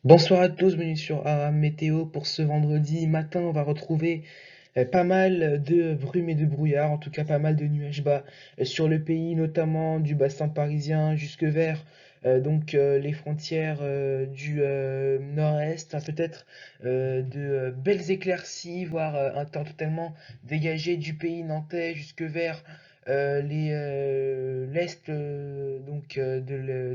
Bonsoir à tous, bienvenue sur Aram Météo. Pour ce vendredi matin, on va retrouver pas mal de brume et de brouillard, en tout cas pas mal de nuages bas sur le pays, notamment du bassin parisien jusque vers les frontières du nord-est, hein, peut-être de belles éclaircies, voire un temps totalement dégagé du pays nantais jusque vers l'est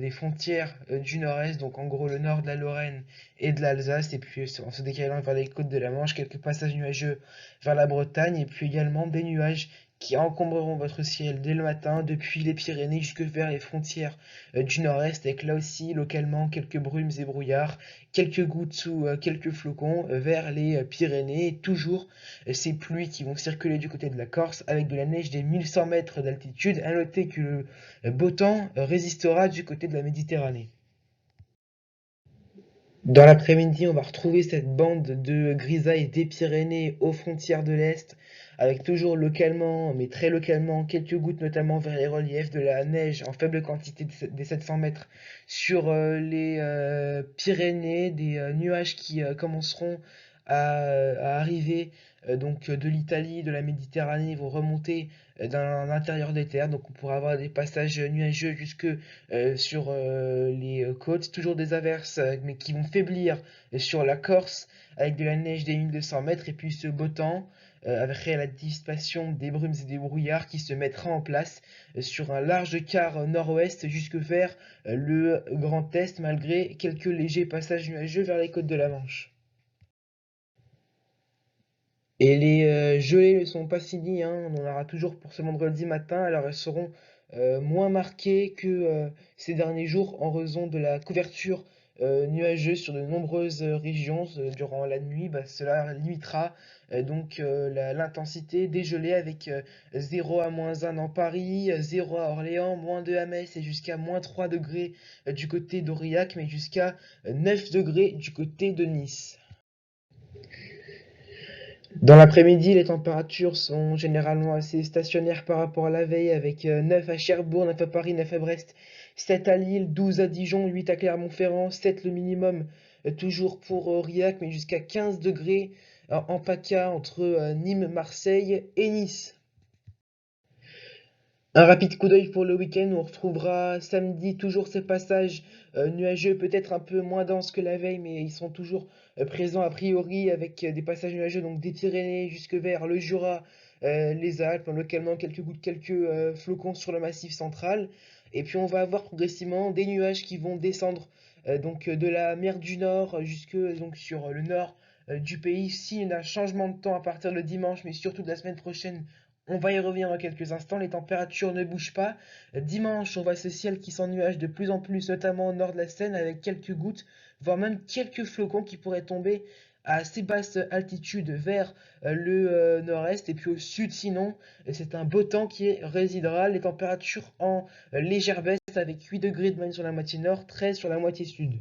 des frontières du nord-est, donc en gros le nord de la Lorraine et de l'Alsace, et puis en se décalant vers les côtes de la Manche, quelques passages nuageux vers la Bretagne, et puis également des nuages qui encombreront votre ciel dès le matin, depuis les Pyrénées jusque vers les frontières du nord-est, avec là aussi localement quelques brumes et brouillards, quelques gouttes ou quelques flocons vers les Pyrénées, et toujours ces pluies qui vont circuler du côté de la Corse avec de la neige des 1100 mètres d'altitude. À noter que le beau temps résistera du côté de la Méditerranée. Dans l'après-midi, on va retrouver cette bande de grisailles des Pyrénées aux frontières de l'Est, avec toujours localement, mais très localement, quelques gouttes notamment vers les reliefs, de la neige en faible quantité des 700 mètres sur les Pyrénées, des nuages qui commenceront à arriver de l'Italie, de la Méditerranée, vont remonter dans l'intérieur des terres, donc on pourra avoir des passages nuageux jusque sur les côtes, toujours des averses, mais qui vont faiblir sur la Corse, avec de la neige des 1200 mètres, et puis ce beau temps, avec la dissipation des brumes et des brouillards qui se mettra en place sur un large quart nord-ouest jusque vers le Grand Est, malgré quelques légers passages nuageux vers les côtes de la Manche. Et les gelées ne sont pas finies, hein, on en aura toujours pour ce vendredi matin, alors elles seront moins marquées que ces derniers jours en raison de la couverture nuageuse sur de nombreuses régions durant la nuit. Cela limitera l'intensité des gelées avec 0 à -1 dans Paris, 0 à Orléans, -2 à Metz et jusqu'à -3 degrés du côté d'Aurillac, mais jusqu'à 9 degrés du côté de Nice. Dans l'après-midi, les températures sont généralement assez stationnaires par rapport à la veille, avec 9 à Cherbourg, 9 à Paris, 9 à Brest, 7 à Lille, 12 à Dijon, 8 à Clermont-Ferrand, 7 le minimum, toujours pour Aurillac, mais jusqu'à 15 degrés en PACA entre Nîmes, Marseille et Nice. Un rapide coup d'œil pour le week-end, on retrouvera samedi toujours ces passages nuageux, peut-être un peu moins denses que la veille, mais ils sont toujours présents a priori avec des passages nuageux, donc des Pyrénées jusque vers le Jura, les Alpes, localement quelques gouttes, quelques flocons sur le massif central. Et puis on va avoir progressivement des nuages qui vont descendre de la mer du Nord jusque sur le nord du pays. Si on a un changement de temps à partir de dimanche, mais surtout de la semaine prochaine, on va y revenir dans quelques instants, les températures ne bougent pas. Dimanche, on voit ce ciel qui s'ennuage de plus en plus, notamment au nord de la Seine, avec quelques gouttes, voire même quelques flocons qui pourraient tomber à assez basse altitude vers le nord-est. Et puis au sud, sinon, c'est un beau temps qui résidera. Les températures en légère baisse avec 8 degrés de moyenne sur la moitié nord, 13 sur la moitié sud.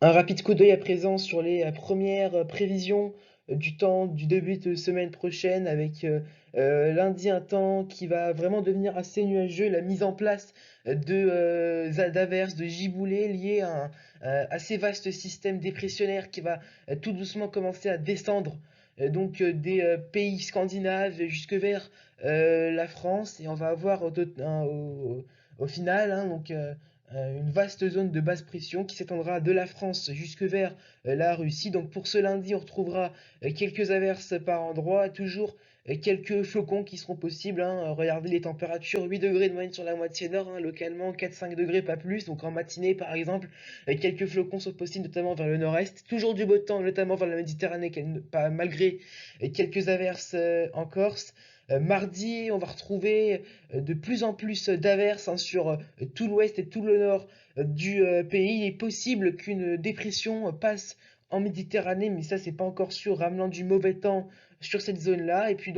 Un rapide coup d'œil à présent sur les premières prévisions du temps du début de semaine prochaine avec lundi un temps qui va vraiment devenir assez nuageux, la mise en place d'averses, de giboulées liées à un assez vaste système dépressionnaire qui va tout doucement commencer à descendre des pays scandinaves jusque vers la France et on va avoir au final une vaste zone de basse pression qui s'étendra de la France jusque vers la Russie. Donc pour ce lundi, on retrouvera quelques averses par endroit, toujours quelques flocons qui seront possibles, hein. Regardez les températures, 8 degrés de moyenne sur la moitié nord, hein, localement 4-5 degrés, pas plus. Donc en matinée par exemple, quelques flocons sont possibles, notamment vers le nord-est. Toujours du beau temps, notamment vers la Méditerranée, malgré quelques averses en Corse. Mardi, on va retrouver de plus en plus d'averses, hein, sur tout l'ouest et tout le nord du pays. Il est possible qu'une dépression passe en Méditerranée, mais ça c'est pas encore sûr, ramenant du mauvais temps sur cette zone-là. Et puis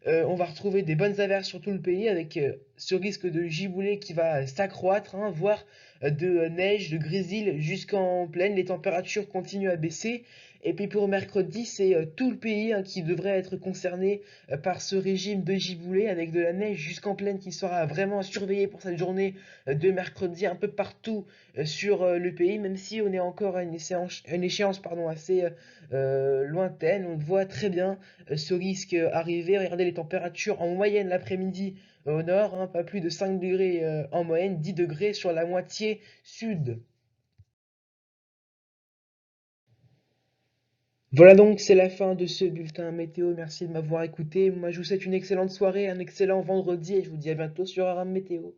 on va retrouver des bonnes averses sur tout le pays avec ce risque de giboulée qui va s'accroître, hein, voire de neige, de grésil jusqu'en plaine. Les températures continuent à baisser Et puis pour mercredi, c'est tout le pays hein, qui devrait être concerné par ce régime de giboulée avec de la neige jusqu'en plaine qui sera vraiment surveillée pour cette journée de mercredi un peu partout sur le pays, même si on est encore à une échéance pardon, assez lointaine. On voit très bien ce risque arriver. Regardez les températures en moyenne l'après-midi au nord, hein, pas plus de 5 degrés en moyenne, 10 degrés sur la moitié sud. Voilà donc, c'est la fin de ce bulletin météo. Merci de m'avoir écouté. Moi, je vous souhaite une excellente soirée, un excellent vendredi et je vous dis à bientôt sur Aram Météo.